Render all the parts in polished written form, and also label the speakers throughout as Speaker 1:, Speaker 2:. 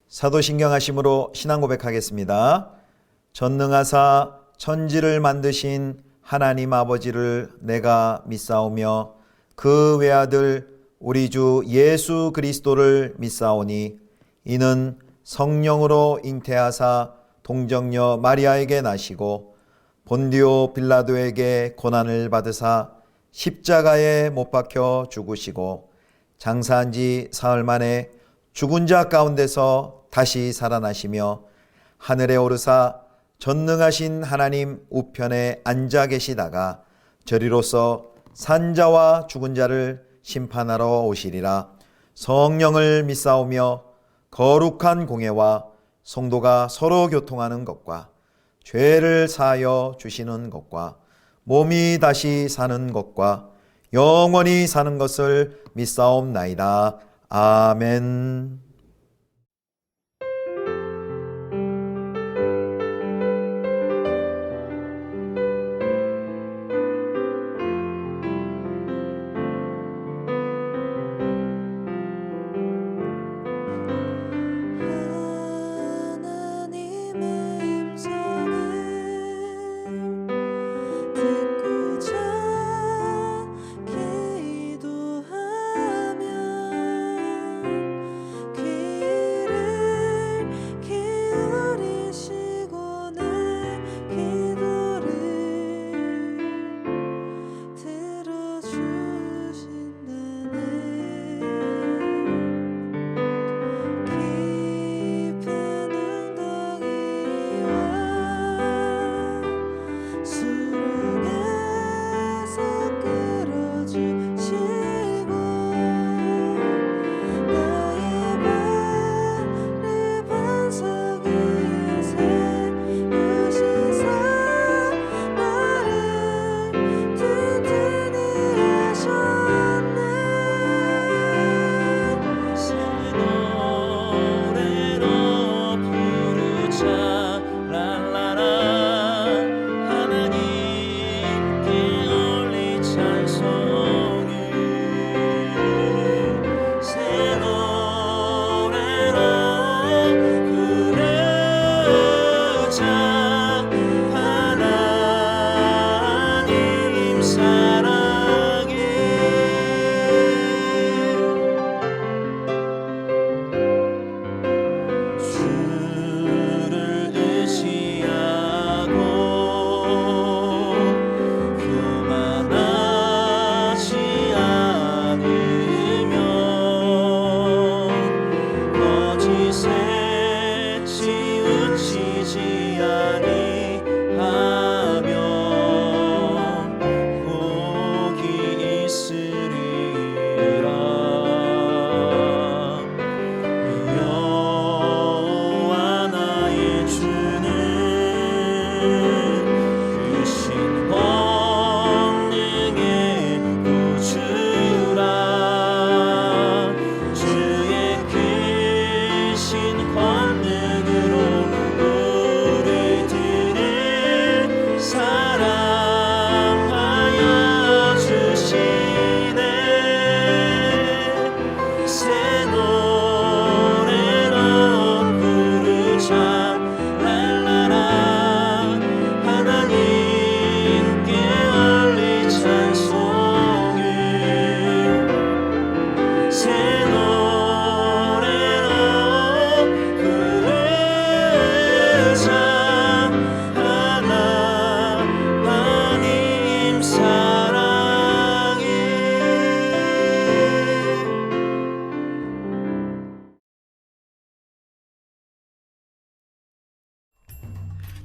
Speaker 1: 사도신경하심으로 신앙 고백하겠습니다. 전능하사 천지를 만드신 하나님 아버지를 내가 믿사오며 그 외아들 우리 주 예수 그리스도를 믿사오니 이는 성령으로 잉태하사 동정녀 마리아에게 나시고 본디오 빌라도에게 고난을 받으사 십자가에 못 박혀 죽으시고 장사한 지 사흘 만에 죽은 자 가운데서 다시 살아나시며 하늘에 오르사 전능하신 하나님 우편에 앉아 계시다가 저리로서 산자와 죽은 자를 심판하러 오시리라. 성령을 믿사오며 거룩한 공회와 성도가 서로 교통하는 것과 죄를 사하여 주시는 것과 몸이 다시 사는 것과 영원히 사는 것을 믿사옵나이다. 아멘.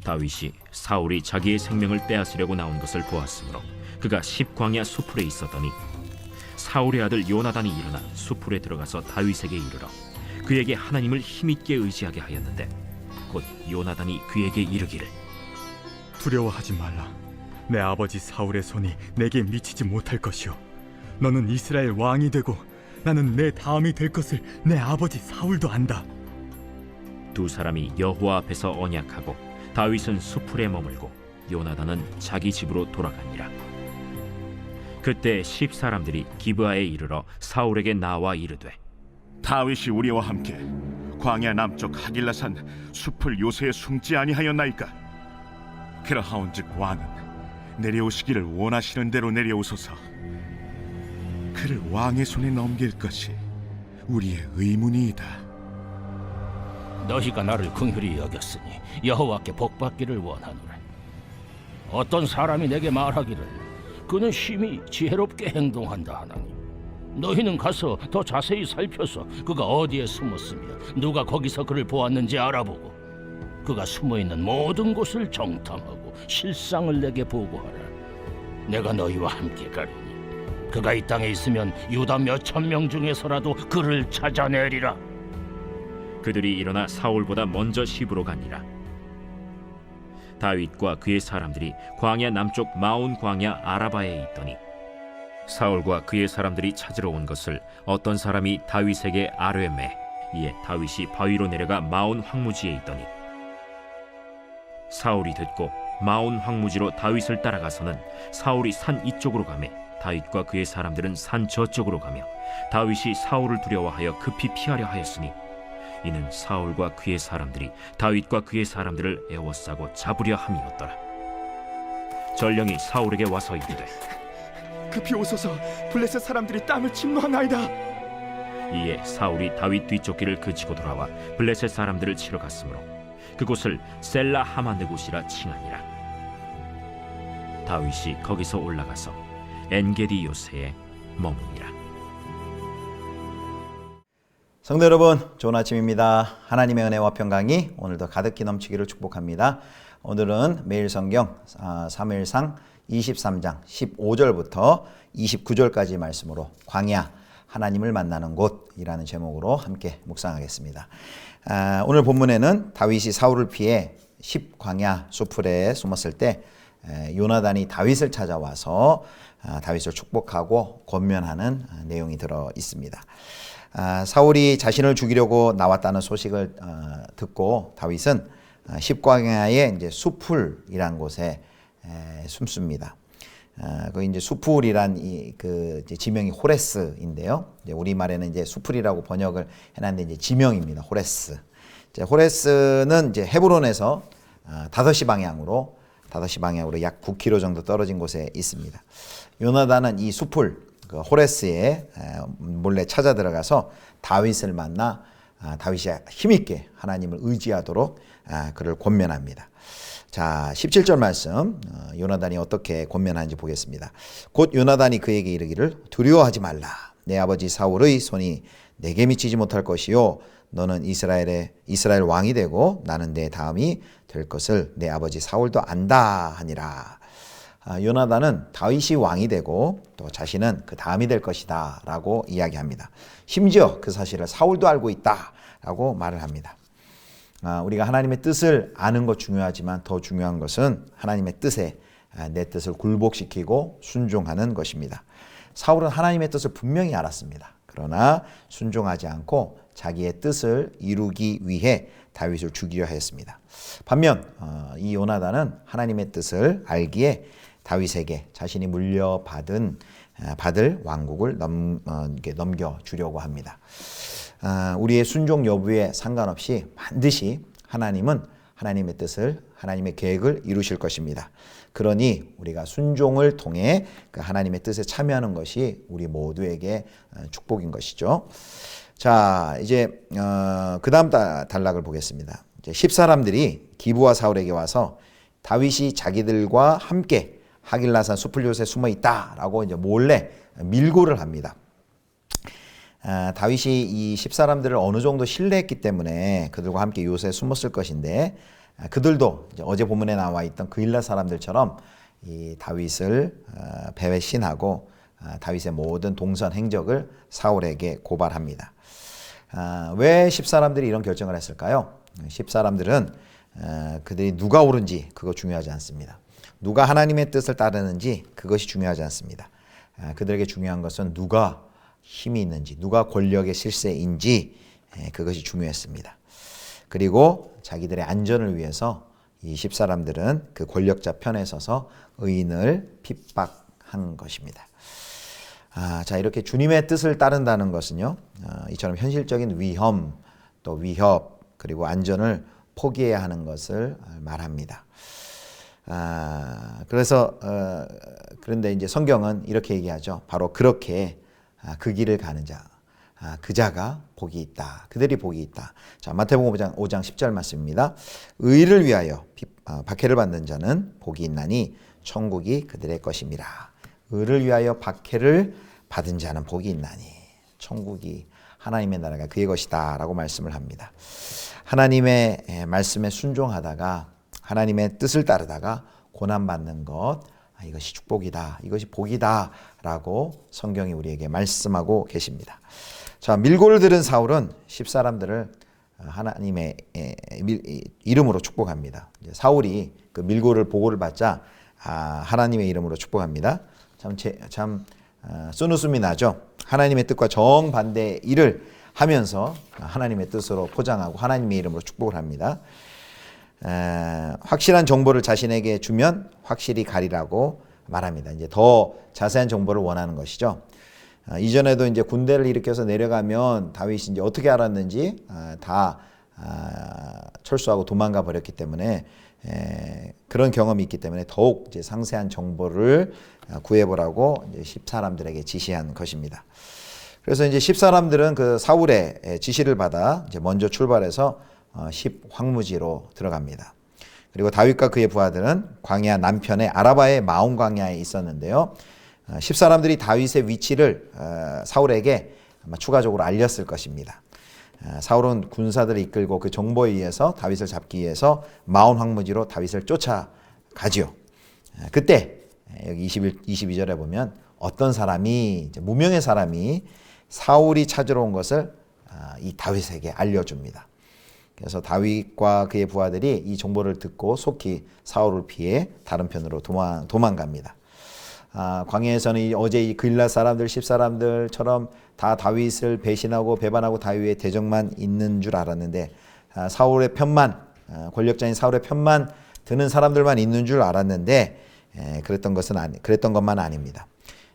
Speaker 2: 다윗이 사울이 자기의 생명을 빼앗으려고 나온 것을 보았으므로 그가 십광야 수풀에 있었더니 사울의 아들 요나단이 일어나 수풀에 들어가서 다윗에게 이르러 그에게 하나님을 힘있게 의지하게 하였는데 곧 요나단이 그에게 이르기를
Speaker 3: 두려워하지 말라. 내 아버지 사울의 손이 내게 미치지 못할 것이요 너는 이스라엘 왕이 되고 나는 내 다음이 될 것을 내 아버지 사울도 안다.
Speaker 2: 두 사람이 여호와 앞에서 언약하고 다윗은 수풀에 머물고 요나단은 자기 집으로 돌아가니라. 그때 10사람들이 기브아에 이르러 사울에게 나와 이르되
Speaker 4: 다윗이 우리와 함께 광야 남쪽 하길라산 숲을 요새에 숨지 아니하였나이까? 그러하온즉 왕은 내려오시기를 원하시는 대로 내려오소서. 그를 왕의 손에 넘길 것이 우리의 의문이이다.
Speaker 5: 너희가 나를 긍휼히 여겼으니 여호와께 복받기를 원하노라. 어떤 사람이 내게 말하기를 그는 심히 지혜롭게 행동한다 하나니 너희는 가서 더 자세히 살펴서 그가 어디에 숨었으며 누가 거기서 그를 보았는지 알아보고 그가 숨어있는 모든 곳을 정탐하고 실상을 내게 보고하라. 내가 너희와 함께 가리니 그가 이 땅에 있으면 유다 몇천 명 중에서라도 그를 찾아내리라.
Speaker 2: 그들이 일어나 사울보다 먼저 시브로 가니라. 다윗과 그의 사람들이 광야 남쪽 마온 광야 아라바에 있더니 사울과 그의 사람들이 찾으러 온 것을 어떤 사람이 다윗에게 아뢰매. 이에 다윗이 바위로 내려가 마온 황무지에 있더니 사울이 듣고 마온 황무지로 다윗을 따라가서는 사울이 산 이쪽으로 가매 다윗과 그의 사람들은 산 저쪽으로 가며 다윗이 사울을 두려워하여 급히 피하려 하였으니 이는 사울과 그의 사람들이 다윗과 그의 사람들을 에워싸고 잡으려 함이었더라. 전령이 사울에게 와서 이르되
Speaker 3: 급히 오소서. 블레셋 사람들이 땅을 침노하나이다.
Speaker 2: 이에 사울이 다윗 뒤쫓기를 그치고 돌아와 블레셋 사람들을 치러 갔으므로 그곳을 셀라 하마느곳이라 칭하니라. 다윗이 거기서 올라가서 엔게디 요새에 머무니라.
Speaker 1: 성도 여러분, 좋은 아침입니다. 하나님의 은혜와 평강이 오늘도 가득히 넘치기를 축복합니다. 오늘은 매일 성경 사무엘상 23장 15절부터 29절까지 말씀으로 광야, 하나님을 만나는 곳이라는 제목으로 함께 묵상하겠습니다. 오늘 본문에는 다윗이 사울을 피해 10광야 수풀에 숨었을 때 요나단이 다윗을 찾아와서 다윗을 축복하고 권면하는 내용이 들어 있습니다. 사울이 자신을 죽이려고 나왔다는 소식을 듣고 다윗은 10광야의 이제 수풀이란 곳에 숨습니다. 그 이제 수풀이란 그 지명이 호레스인데요. 이제 우리말에는 이제 수풀이라고 번역을 해놨는데 이제 지명입니다. 호레스. 이제 호레스는 이제 헤브론에서 5시 방향으로 약 9km 정도 떨어진 곳에 있습니다. 요나단은 이 수풀 그 호레스에 몰래 찾아 들어가서 다윗을 만나 다윗이 힘있게 하나님을 의지하도록 그를 권면합니다. 자, 17절 말씀 요나단이 어떻게 권면하는지 보겠습니다. 곧 요나단이 그에게 이르기를 두려워하지 말라. 내 아버지 사울의 손이 내게 미치지 못할 것이요 너는 이스라엘 왕이 되고 나는 내 다음이 될 것을 내 아버지 사울도 안다 하니라. 요나단은 다윗이 왕이 되고 또 자신은 그 다음이 될 것이다 라고 이야기합니다. 심지어 그 사실을 사울도 알고 있다 라고 말을 합니다. 우리가 하나님의 뜻을 아는 것 중요하지만 더 중요한 것은 하나님의 뜻에 내 뜻을 굴복시키고 순종하는 것입니다. 사울은 하나님의 뜻을 분명히 알았습니다. 그러나 순종하지 않고 자기의 뜻을 이루기 위해 다윗을 죽이려 했습니다. 반면 이 요나단은 하나님의 뜻을 알기에 다윗에게 자신이 물려받을 왕국을 넘겨주려고 합니다. 우리의 순종 여부에 상관없이 반드시 하나님은 하나님의 뜻을, 하나님의 계획을 이루실 것입니다. 그러니 우리가 순종을 통해 그 하나님의 뜻에 참여하는 것이 우리 모두에게 축복인 것이죠. 자, 이제 그 다음 단락을 보겠습니다. 이제 10사람들이 기브와 사울에게 와서 다윗이 자기들과 함께 하길라산 숲을 요새 숨어 있다라고 이제 몰래 밀고를 합니다. 다윗이 이 10사람들을 어느 정도 신뢰했기 때문에 그들과 함께 요새에 숨었을 것인데 그들도 이제 어제 본문에 나와 있던 그일라 사람들처럼 이 다윗을 배신하고 다윗의 모든 동선 행적을 사울에게 고발합니다. 왜 10사람들이 이런 결정을 했을까요? 10사람들은 그들이 누가 옳은지 그거 중요하지 않습니다. 누가 하나님의 뜻을 따르는지 그것이 중요하지 않습니다. 그들에게 중요한 것은 누가 힘이 있는지, 누가 권력의 실세인지 그것이 중요했습니다. 그리고 자기들의 안전을 위해서 이 10사람들은 그 권력자 편에 서서 의인을 핍박한 것입니다. 자, 이렇게 주님의 뜻을 따른다는 것은요, 이처럼 현실적인 위험 또 위협 그리고 안전을 포기해야 하는 것을 말합니다. 그래서 그런데 이제 성경은 이렇게 얘기하죠. 바로 그렇게 그 길을 가는 자, 그 자가 복이 있다. 그들이 복이 있다. 자, 마태복음 5장 10절 말씀입니다. 의를 위하여 박해를 받는 자는 복이 있나니 천국이 그들의 것입니다. 의를 위하여 박해를 받은 자는 복이 있나니 천국이 하나님의 나라가 그의 것이다 라고 말씀을 합니다. 하나님의 말씀에 순종하다가 하나님의 뜻을 따르다가 고난받는 것, 이것이 축복이다, 이것이 복이다 라고 성경이 우리에게 말씀하고 계십니다. 자, 밀고를 들은 사울은 10사람들을 하나님의 이름으로 축복합니다. 이제 사울이 그 밀고를 보고를 받자 하나님의 이름으로 축복합니다. 참 쏘누숨이 나죠. 하나님의 뜻과 정반대의 일을 하면서 하나님의 뜻으로 포장하고 하나님의 이름으로 축복을 합니다. 확실한 정보를 자신에게 주면 확실히 가리라고 말합니다. 이제 더 자세한 정보를 원하는 것이죠. 이전에도 이제 군대를 일으켜서 내려가면 다윗이 이제 어떻게 알았는지 다 철수하고 도망가 버렸기 때문에 그런 경험이 있기 때문에 더욱 이제 상세한 정보를 구해보라고 이제 10사람들에게 지시한 것입니다. 그래서 이제 10사람들은 그 사울의 지시를 받아 이제 먼저 출발해서 10황무지로 들어갑니다. 그리고 다윗과 그의 부하들은 광야 남편의 아라바의 마온 광야에 있었는데요. 10사람들이 다윗의 위치를 사울에게 아마 추가적으로 알렸을 것입니다. 사울은 군사들을 이끌고 그 정보에 의해서 다윗을 잡기 위해서 마온 황무지로 다윗을 쫓아가지요. 그때 여기 22절에 보면 어떤 사람이 이제 무명의 사람이 사울이 찾으러 온 것을 이 다윗에게 알려줍니다. 그래서 다윗과 그의 부하들이 이 정보를 듣고 속히 사울을 피해 다른 편으로 도망갑니다. 광야에서는 어제 이 그일라 사람들 10사람들처럼 다 다윗을 배신하고 배반하고 다윗의 대적만 있는 줄 알았는데 사울의 편만 권력자인 사울의 편만 드는 사람들만 있는 줄 알았는데 그랬던 것만 아닙니다.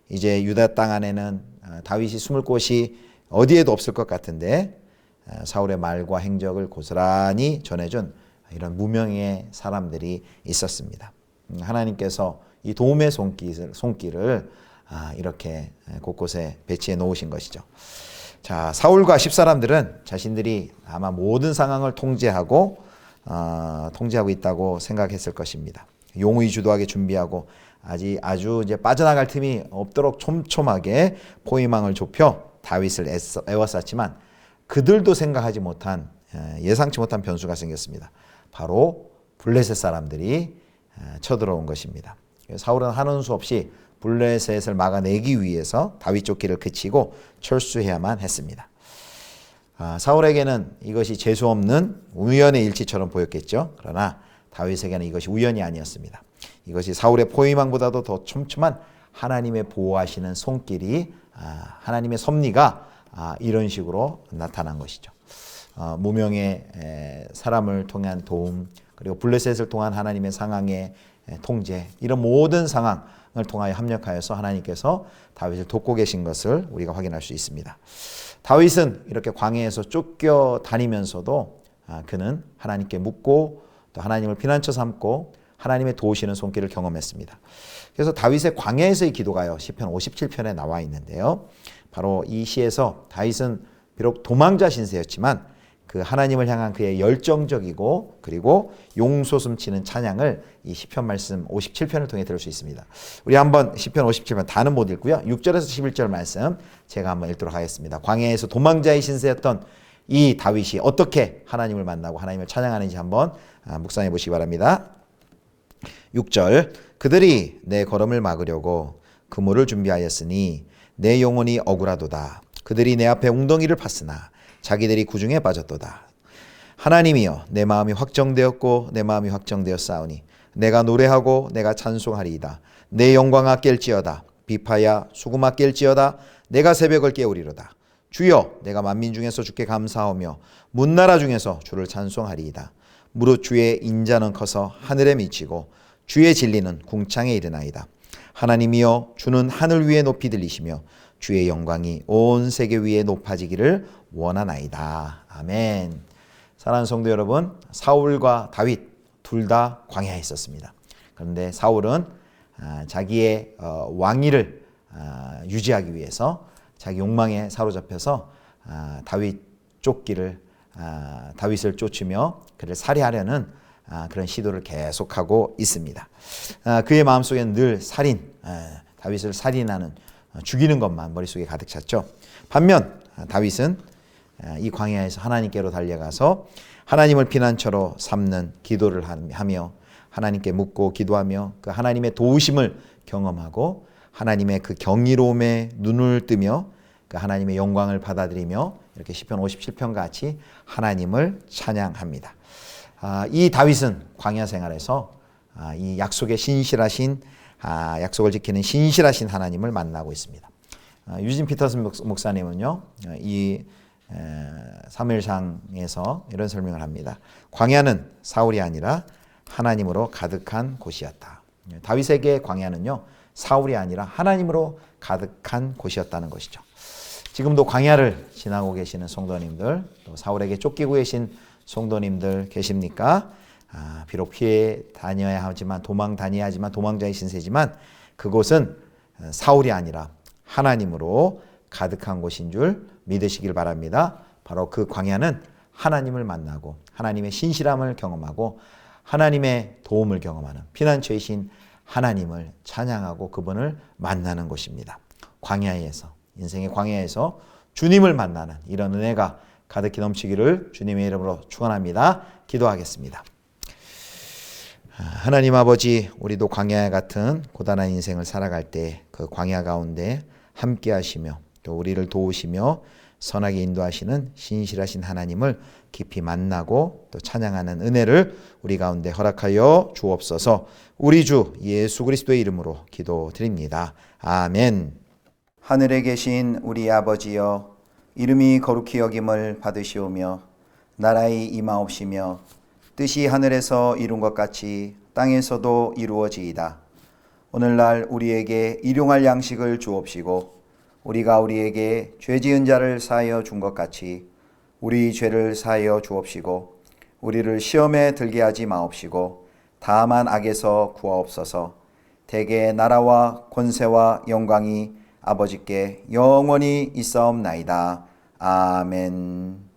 Speaker 1: 이제 유다 땅 안에는 다윗이 숨을 곳이 어디에도 없을 것 같은데 사울의 말과 행적을 고스란히 전해준 이런 무명의 사람들이 있었습니다. 하나님께서 이 도움의 손길을 이렇게 곳곳에 배치해 놓으신 것이죠. 자, 사울과 10사람들은 자신들이 아마 모든 상황을 통제하고 있다고 생각했을 것입니다. 용의 주도하게 준비하고 아주 이제 빠져나갈 틈이 없도록 촘촘하게 포위망을 좁혀 다윗을 애워쌌지만 그들도 생각하지 못한 예상치 못한 변수가 생겼습니다. 바로 블레셋 사람들이 쳐들어온 것입니다. 사울은 하는 수 없이 블레셋을 막아내기 위해서 다윗 쫓기를 그치고 철수해야만 했습니다. 사울에게는 이것이 재수없는 우연의 일치처럼 보였겠죠. 그러나 다윗에게는 이것이 우연이 아니었습니다. 이것이 사울의 포위망보다도 더 촘촘한 하나님의 보호하시는 손길이 하나님의 섭리가 이런 식으로 나타난 것이죠. 무명의 사람을 통한 도움 그리고 블레셋을 통한 하나님의 상황의 통제 이런 모든 상황을 통하여 합력하여서 하나님께서 다윗을 돕고 계신 것을 우리가 확인할 수 있습니다. 다윗은 이렇게 광야에서 쫓겨다니면서도 그는 하나님께 묻고 또 하나님을 피난처 삼고 하나님의 도우시는 손길을 경험했습니다. 그래서 다윗의 광야에서의 기도가요. 시편 57편에 나와 있는데요. 바로 이 시에서 다윗은 비록 도망자 신세였지만 그 하나님을 향한 그의 열정적이고 그리고 용솟음치는 찬양을 이 시편 말씀 57편을 통해 들을 수 있습니다. 우리 한번 시편 57편 다는 못 읽고요. 6절에서 11절 말씀 제가 한번 읽도록 하겠습니다. 광야에서 도망자의 신세였던 이 다윗이 어떻게 하나님을 만나고 하나님을 찬양하는지 한번 묵상해 보시기 바랍니다. 6절 그들이 내 걸음을 막으려고 그물을 준비하였으니 내 영혼이 억울하도다. 그들이 내 앞에 웅덩이를 팠으나 자기들이 구중에 빠졌도다. 하나님이여 내 마음이 확정되었고 내 마음이 확정되었사오니 내가 노래하고 내가 찬송하리이다. 내 영광아 깰지어다. 비파야 수금아 깰지어다. 내가 새벽을 깨우리로다. 주여 내가 만민 중에서 주께 감사하며 문나라 중에서 주를 찬송하리이다. 무릇 주의 인자는 커서 하늘에 미치고 주의 진리는 궁창에 이르나이다. 하나님이여 주는 하늘 위에 높이 들리시며 주의 영광이 온 세계 위에 높아지기를 원하나이다. 아멘. 사랑하는 성도 여러분, 사울과 다윗 둘 다 광야에 있었습니다. 그런데 사울은 자기의 왕위를 유지하기 위해서 자기 욕망에 사로잡혀서 다윗을 쫓으며 그를 살해하려는 그런 시도를 계속하고 있습니다. 그의 마음속에는 늘 다윗을 살인하는, 죽이는 것만 머릿속에 가득 찼죠. 반면 다윗은 이 광야에서 하나님께로 달려가서 하나님을 피난처로 삼는 기도를 하며 하나님께 묻고 기도하며 그 하나님의 도우심을 경험하고 하나님의 그 경이로움에 눈을 뜨며 그 하나님의 영광을 받아들이며 이렇게 시편 57편 같이 하나님을 찬양합니다. 이 다윗은 광야 생활에서 이 약속의 신실하신 약속을 지키는 신실하신 하나님을 만나고 있습니다. 유진 피터슨 목사님은요, 이 사무엘상에서 이런 설명을 합니다. 광야는 사울이 아니라 하나님으로 가득한 곳이었다. 다윗에게 광야는요, 사울이 아니라 하나님으로 가득한 곳이었다는 것이죠. 지금도 광야를 지나고 계시는 성도님들, 또 사울에게 쫓기고 계신 성도님들 계십니까? 비록 피해 다녀야 하지만 도망 다녀야 하지만 도망자의 신세지만 그곳은 사울이 아니라 하나님으로 가득한 곳인 줄 믿으시길 바랍니다. 바로 그 광야는 하나님을 만나고 하나님의 신실함을 경험하고 하나님의 도움을 경험하는 피난처이신 하나님을 찬양하고 그분을 만나는 곳입니다. 광야에서, 인생의 광야에서 주님을 만나는 이런 은혜가 가득히 넘치기를 주님의 이름으로 축원합니다. 기도하겠습니다. 하나님 아버지, 우리도 광야 같은 고단한 인생을 살아갈 때 그 광야 가운데 함께 하시며 또 우리를 도우시며 선하게 인도하시는 신실하신 하나님을 깊이 만나고 또 찬양하는 은혜를 우리 가운데 허락하여 주옵소서. 우리 주 예수 그리스도의 이름으로 기도드립니다. 아멘. 하늘에 계신 우리 아버지여, 이름이 거룩히 여김을 받으시오며 나라의 임하옵시며 뜻이 하늘에서 이룬 것 같이 땅에서도 이루어지이다. 오늘날 우리에게 일용할 양식을 주옵시고 우리가 우리에게 죄 지은 자를 사하여 준 것 같이 우리 죄를 사하여 주옵시고 우리를 시험에 들게 하지 마옵시고 다만 악에서 구하옵소서. 대개 나라와 권세와 영광이 아버지께 영원히 있사옵나이다. 아멘.